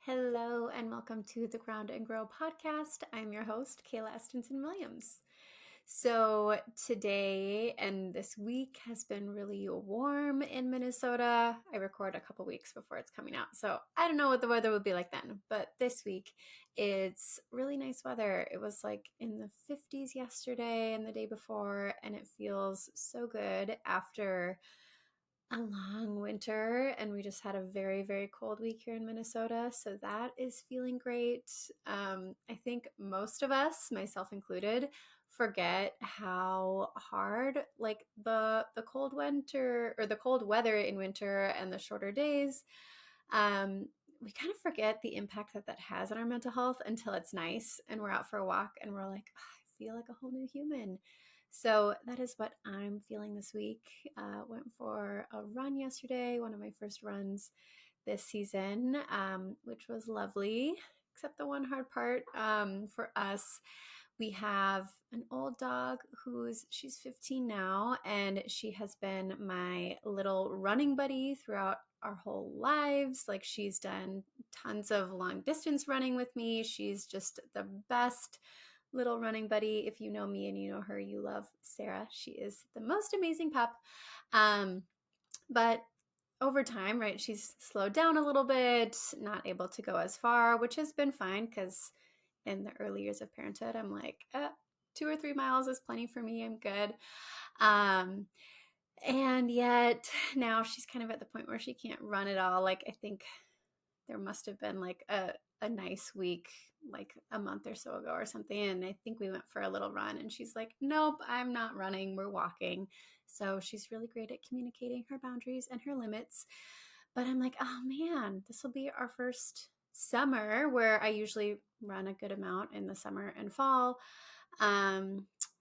Hello and welcome to the Ground and Grow podcast. I'm your host, Kayla Estinson Williams. So today and this week has been really warm in Minnesota. I record a couple weeks before it's coming out, so I don't know what the weather would be like then, but this week it's really nice weather. It was like in the 50s yesterday and the day before, and it feels so good after a long winter, and we just had a very, very cold week here in Minnesota. So that is feeling great. I think most of us, myself included, forget how hard like the cold winter or the cold weather in winter and the shorter days. We kind of forget the impact that has on our mental health until it's nice and we're out for a walk and we're like, "Oh, I feel like a whole new human." So that is what I'm feeling this week. Went for a run yesterday, one of my first runs this season, which was lovely. Except the one hard part for us, we have an old dog she's 15 now, and she has been my little running buddy throughout our whole lives. Like, she's done tons of long distance running with me. She's just the best little running buddy. If you know me and you know her, you love Sarah. She is the most amazing pup. But over time, right, she's slowed down a little bit, not able to go as far, which has been fine because in the early years of parenthood, I'm like, 2 or 3 miles is plenty for me. I'm good. And yet now she's kind of at the point where she can't run at all. Like, I think there must have been like a nice week like a month or so ago or something, and I think we went for a little run and she's like, nope, I'm not running, we're walking. So she's really great at communicating her boundaries and her limits. But I'm like, oh man, this will be our first summer where I usually run a good amount in the summer and fall, where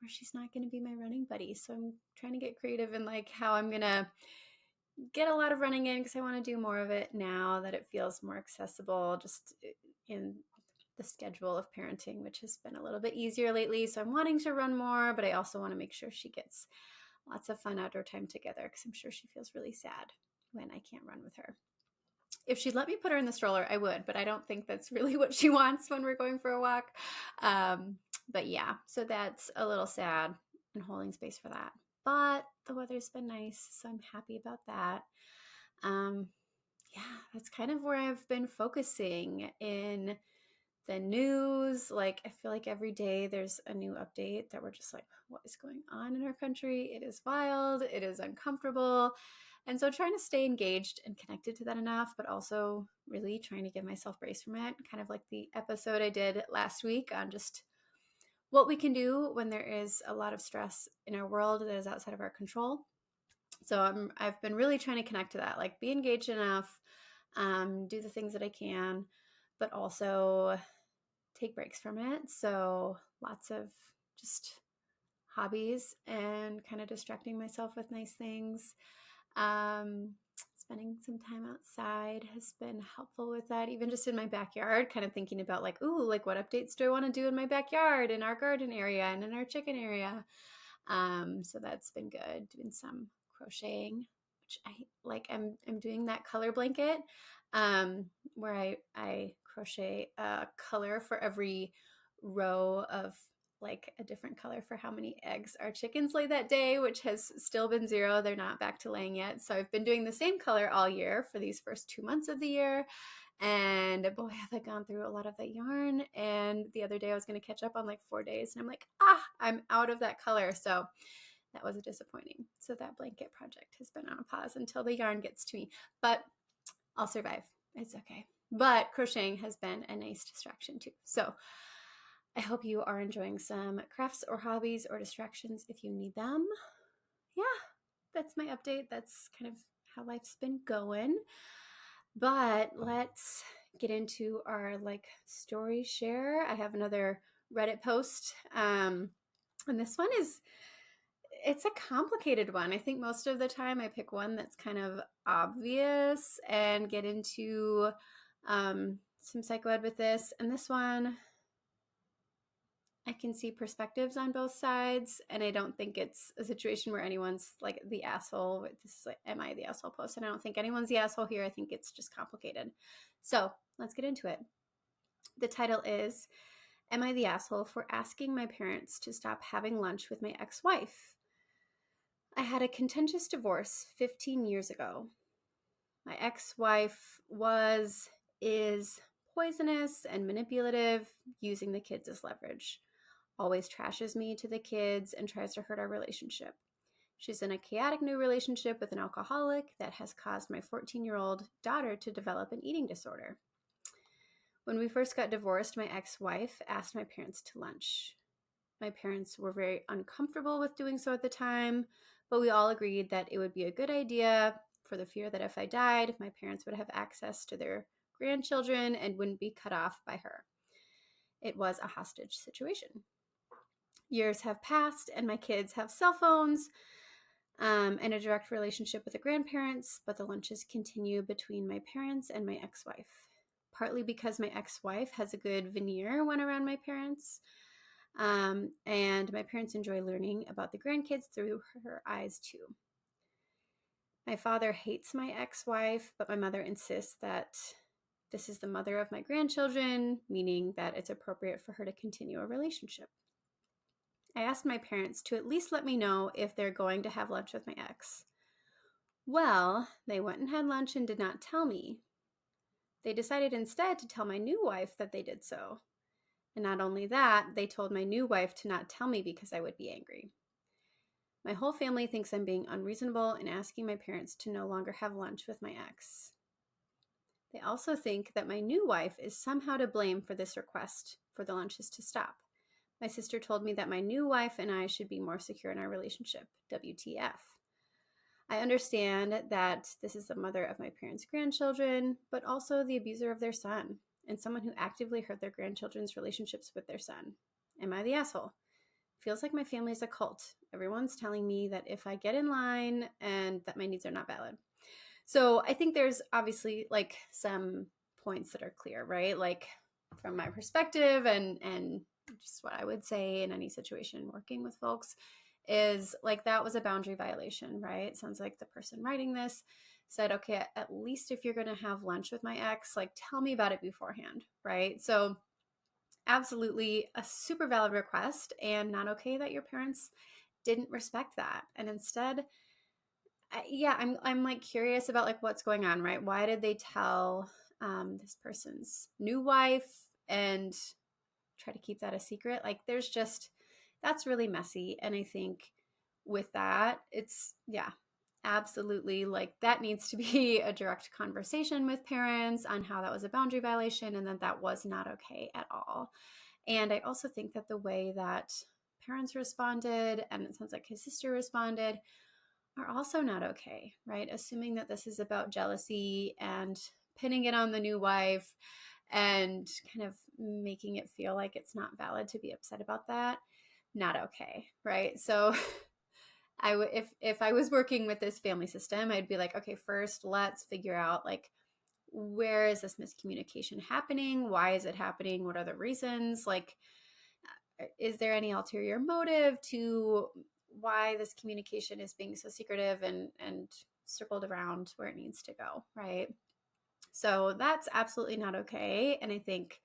she's not going to be my running buddy. So I'm trying to get creative in like how I'm going to get a lot of running in because I want to do more of it now that it feels more accessible just in the schedule of parenting, which has been a little bit easier lately. So I'm wanting to run more, but I also want to make sure she gets lots of fun outdoor time together because I'm sure she feels really sad when I can't run with her. If she'd let me put her in the stroller, I would, but I don't think that's really what she wants when we're going for a walk. But yeah, so that's a little sad and holding space for that. But the weather's been nice, so I'm happy about that. Yeah, that's kind of where I've been focusing in the news. Like, I feel like every day there's a new update that we're just like, what is going on in our country? It is wild. It is uncomfortable. And so trying to stay engaged and connected to that enough, but also really trying to give myself grace from it. Kind of like the episode I did last week on just what we can do when there is a lot of stress in our world that is outside of our control. So I've been really trying to connect to that, like be engaged enough, do the things that I can, but also take breaks from it. So lots of just hobbies and kind of distracting myself with nice things. Spending some time outside has been helpful with that, even just in my backyard, kind of thinking about like, ooh, like what updates do I want to do in my backyard, in our garden area and in our chicken area. So that's been good, doing some crocheting, which I like. I'm doing that color blanket, where I crochet a color for every row of like a different color for how many eggs our chickens lay that day, which has still been 0. They're not back to laying yet. So I've been doing the same color all year for these first 2 months of the year. And boy, have I gone through a lot of that yarn. And the other day I was going to catch up on like 4 days and I'm like, I'm out of that color. So that was disappointing. So that blanket project has been on a pause until the yarn gets to me, but I'll survive. It's okay. But crocheting has been a nice distraction too. So I hope you are enjoying some crafts or hobbies or distractions if you need them. Yeah, that's my update. That's kind of how life's been going. But let's get into our like story share. I have another Reddit post. And this one it's a complicated one. I think most of the time I pick one that's kind of obvious and get into some psycho ed with this. And this one, I can see perspectives on both sides, and I don't think it's a situation where anyone's like the asshole. This is like, am I the asshole post? And I don't think anyone's the asshole here. I think it's just complicated. So let's get into it. The title is, Am I the asshole for asking my parents to stop having lunch with my ex-wife? I had a contentious divorce 15 years ago. My ex-wife is poisonous and manipulative, using the kids as leverage. Always trashes me to the kids and tries to hurt our relationship. She's in a chaotic new relationship with an alcoholic that has caused my 14-year-old daughter to develop an eating disorder. When we first got divorced, my ex-wife asked my parents to lunch. My parents were very uncomfortable with doing so at the time, but we all agreed that it would be a good idea for the fear that if I died, my parents would have access to their grandchildren and wouldn't be cut off by her. It was a hostage situation. Years have passed and my kids have cell phones and a direct relationship with the grandparents, but the lunches continue between my parents and my ex-wife. Partly because my ex-wife has a good veneer when around my parents, and my parents enjoy learning about the grandkids through her eyes too. My father hates my ex-wife, but my mother insists that this is the mother of my grandchildren, meaning that it's appropriate for her to continue a relationship. I asked my parents to at least let me know if they're going to have lunch with my ex. Well, they went and had lunch and did not tell me. They decided instead to tell my new wife that they did so. And not only that, they told my new wife to not tell me because I would be angry. My whole family thinks I'm being unreasonable in asking my parents to no longer have lunch with my ex. They also think that my new wife is somehow to blame for this request for the lunches to stop. My sister told me that my new wife and I should be more secure in our relationship. WTF. I understand that this is the mother of my parents' grandchildren, but also the abuser of their son and someone who actively hurt their grandchildren's relationships with their son. Am I the asshole? Feels like my family is a cult. Everyone's telling me that if I get in line and that my needs are not valid. So I think there's obviously like some points that are clear, right? Like from my perspective and just what I would say in any situation working with folks is like that was a boundary violation, right? It sounds like the person writing this said, okay, at least if you're going to have lunch with my ex, like tell me about it beforehand, right? So absolutely a super valid request and not okay that your parents didn't respect that. And instead, I'm like curious about like what's going on, right? Why did they tell this person's new wife and try to keep that a secret? Like there's just, that's really messy. And I think with that, it's, absolutely like that needs to be a direct conversation with parents on how that was a boundary violation and that was not okay at all. And I also think that the way that parents responded, and it sounds like his sister responded, are also not okay, right? Assuming that this is about jealousy and pinning it on the new wife and kind of making it feel like it's not valid to be upset about that, not okay, right? So if I was working with this family system, I'd be like, okay, first let's figure out like where is this miscommunication happening? Why is it happening? What are the reasons? Like, is there any ulterior motive to why this communication is being so secretive and circled around where it needs to go, right? So that's absolutely not okay. And I think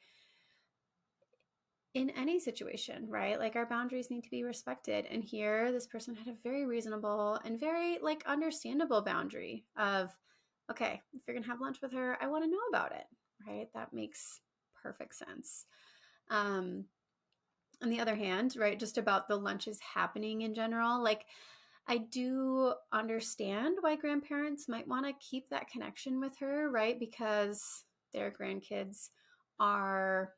in any situation, right, like our boundaries need to be respected. And here, this person had a very reasonable and very like understandable boundary of, okay, if you're gonna have lunch with her, I want to know about it, right? That makes perfect sense. On the other hand, right, just about the lunches happening in general, like I do understand why grandparents might want to keep that connection with her, right? Because their grandkids are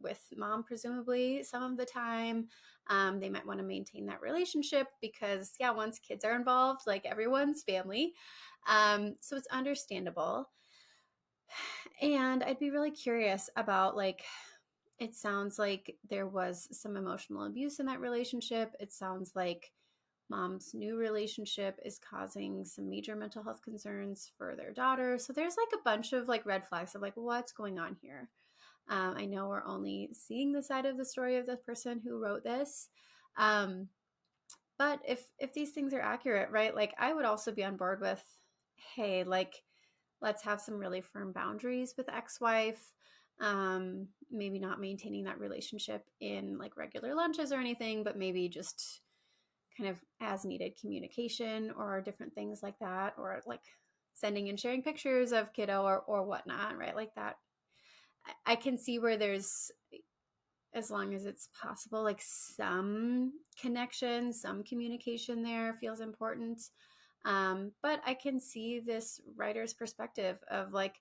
with mom, presumably, some of the time. They might want to maintain that relationship because, once kids are involved, like everyone's family. So it's understandable. And I'd be really curious about like, it sounds like there was some emotional abuse in that relationship. It sounds like mom's new relationship is causing some major mental health concerns for their daughter. So there's like a bunch of like red flags of like what's going on here. I know we're only seeing the side of the story of the person who wrote this. But if these things are accurate, right, like I would also be on board with, hey, like let's have some really firm boundaries with ex-wife. Maybe not maintaining that relationship in like regular lunches or anything, but maybe just kind of as needed communication or different things like that, or like sending and sharing pictures of kiddo or whatnot, right? Like that. I can see where there's, as long as it's possible, like some connection, some communication there feels important. But I can see this writer's perspective of like,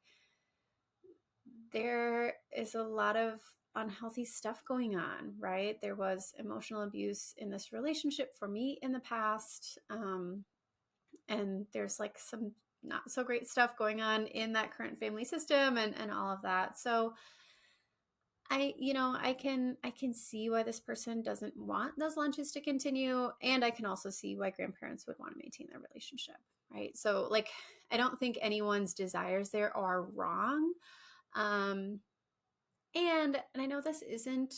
there is a lot of unhealthy stuff going on, right? There was emotional abuse in this relationship for me in the past. And there's like some not so great stuff going on in that current family system and all of that. So I can see why this person doesn't want those lunches to continue, and I can also see why grandparents would want to maintain their relationship, right? So like I don't think anyone's desires there are wrong. Um and I know this isn't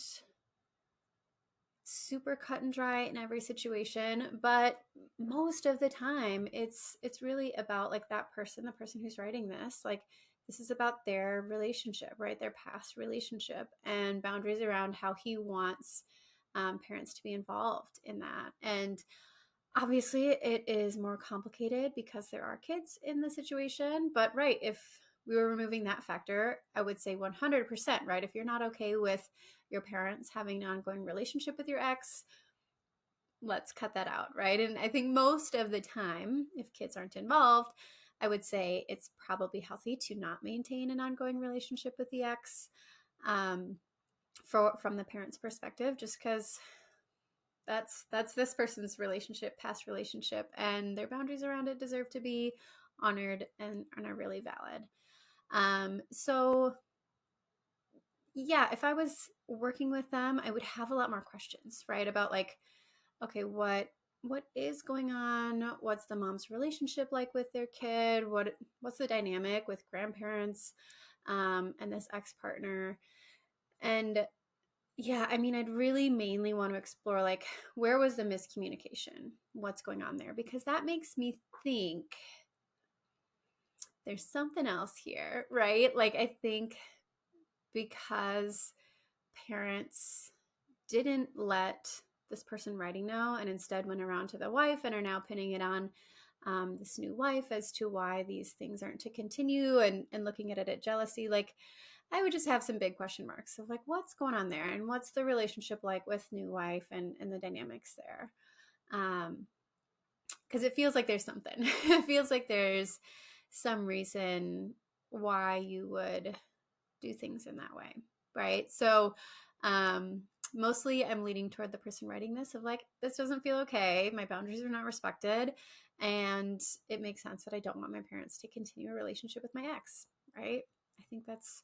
super cut and dry in every situation, but most of the time it's really about like that person, the person who's writing this, like this is about their relationship, right? Their past relationship and boundaries around how he wants parents to be involved in that. And obviously it is more complicated because there are kids in the situation, but right, if we were removing that factor, I would say 100%, right? If you're not okay with your parents having an ongoing relationship with your ex, let's cut that out, right? And I think most of the time, if kids aren't involved, I would say it's probably healthy to not maintain an ongoing relationship with the ex, um, from the parent's perspective, just because that's this person's relationship, past relationship, and their boundaries around it deserve to be honored and are really valid. So yeah, if I was working with them, I would have a lot more questions, right? About like, okay, what is going on? What's the mom's relationship like with their kid? What's the dynamic with grandparents and this ex-partner? And yeah, I mean, I'd really mainly want to explore like where was the miscommunication? What's going on there? Because that makes me think there's something else here, right? Like I think because parents didn't let this person writing know and instead went around to the wife and are now pinning it on this new wife as to why these things aren't to continue, and looking at it at jealousy, like I would just have some big question marks of like what's going on there and what's the relationship like with new wife and the dynamics there. Because it feels like there's something. It feels like there's some reason why you would do things in that way, right? So um, mostly I'm leaning toward the person writing this of like, this doesn't feel okay. My boundaries are not respected. And it makes sense that I don't want my parents to continue a relationship with my ex, right? I think that's,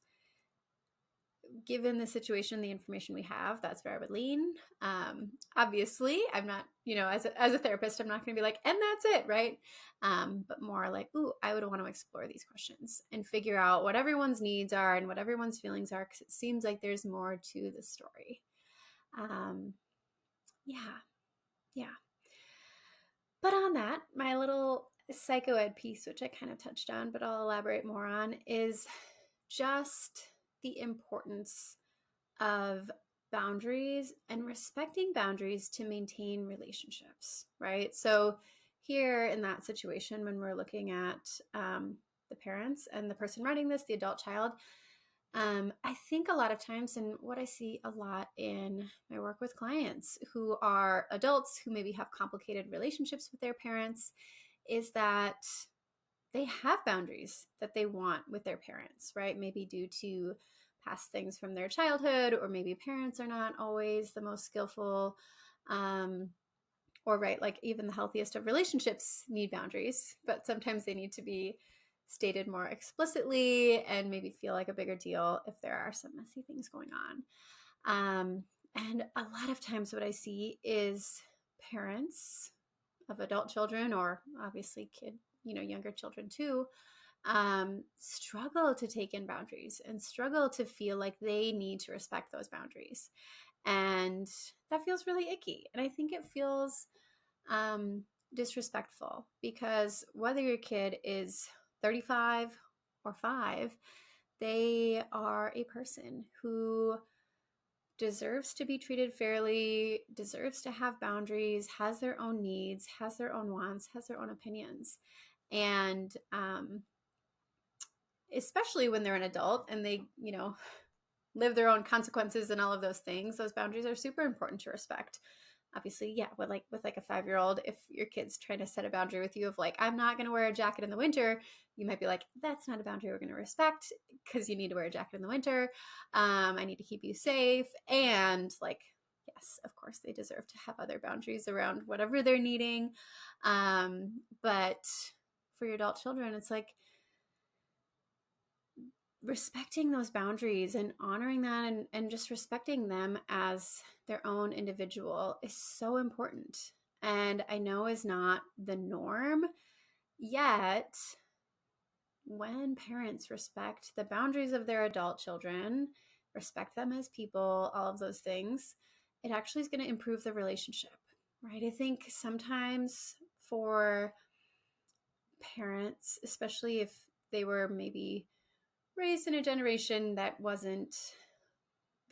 given the situation, the information we have, that's where I would lean. Obviously, I'm not, as a therapist, I'm not going to be like, and that's it, right? But more like, ooh, I would want to explore these questions and figure out what everyone's needs are and what everyone's feelings are, because it seems like there's more to the story. Yeah, yeah. But on that, my little psychoed piece, which I kind of touched on, but I'll elaborate more on, is just the importance of boundaries and respecting boundaries to maintain relationships, right? So, here in that situation, when we're looking at the parents and the person writing this, the adult child, I think a lot of times, and what I see a lot in my work with clients who are adults who maybe have complicated relationships with their parents, is that they have boundaries that they want with their parents, right? Maybe due to past things from their childhood, or maybe parents are not always the most skillful. Or, right, like even the healthiest of relationships need boundaries, but sometimes they need to be stated more explicitly and maybe feel like a bigger deal if there are some messy things going on. And a lot of times, what I see is parents of adult children, or obviously younger children too, struggle to take in boundaries and struggle to feel like they need to respect those boundaries. And that feels really icky. And I think it feels disrespectful, because whether your kid is 35 or 5, they are a person who deserves to be treated fairly, deserves to have boundaries, has their own needs, has their own wants, has their own opinions. And especially when they're an adult and they, live their own consequences and all of those things, those boundaries are super important to respect. Obviously, yeah, with like a 5-year-old, if your kid's trying to set a boundary with you of like, I'm not going to wear a jacket in the winter, you might be like, that's not a boundary we're going to respect, because you need to wear a jacket in the winter. I need to keep you safe. And like, yes, of course, they deserve to have other boundaries around whatever they're needing. But for your adult children, it's like, respecting those boundaries and honoring that, and just respecting them as their own individual is so important. And I know is not the norm, yet when parents respect the boundaries of their adult children, respect them as people, all of those things, it actually is going to improve the relationship, right? I think sometimes for parents, especially if they were maybe raised in a generation that wasn't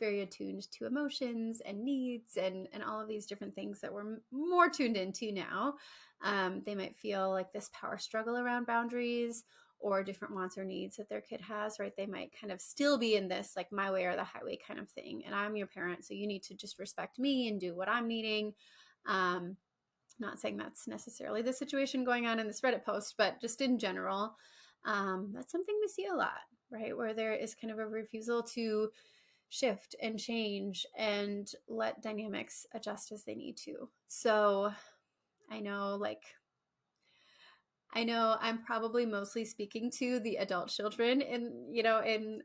very attuned to emotions and needs and all of these different things that we're more tuned into now, they might feel like this power struggle around boundaries or different wants or needs that their kid has, right? They might kind of still be in this like my way or the highway kind of thing. And I'm your parent, so you need to just respect me and do what I'm needing. Not saying that's necessarily the situation going on in this Reddit post, but just in general, that's something we see a lot, right? Where there is kind of a refusal to shift and change and let dynamics adjust as they need to. So I know, I'm probably mostly speaking to the adult children in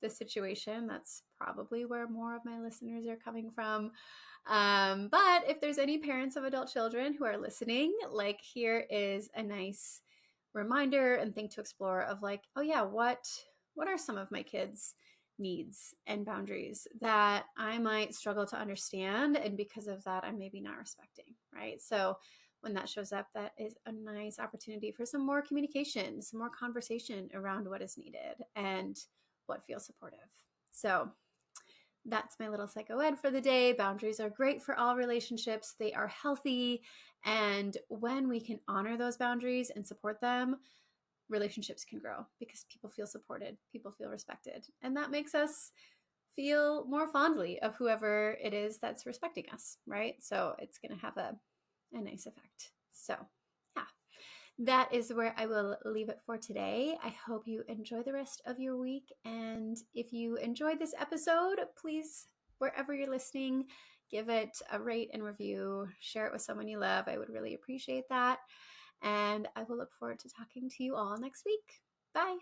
this situation. That's probably where more of my listeners are coming from. But if there's any parents of adult children who are listening, like, here is a nice reminder and thing to explore of like, oh yeah, what are some of my kids' needs and boundaries that I might struggle to understand, and because of that I'm maybe not respecting, right? So when that shows up, that is a nice opportunity for some more communication, some more conversation around what is needed and what feels supportive. So that's my little psycho ed for the day. Boundaries are great for all relationships. They are healthy. And when we can honor those boundaries and support them, relationships can grow because people feel supported, people feel respected. And that makes us feel more fondly of whoever it is that's respecting us, right? So it's going to have a nice effect. So yeah, that is where I will leave it for today. I hope you enjoy the rest of your week. And if you enjoyed this episode, please, wherever you're listening, give it a rate and review, share it with someone you love. I would really appreciate that. And I will look forward to talking to you all next week. Bye.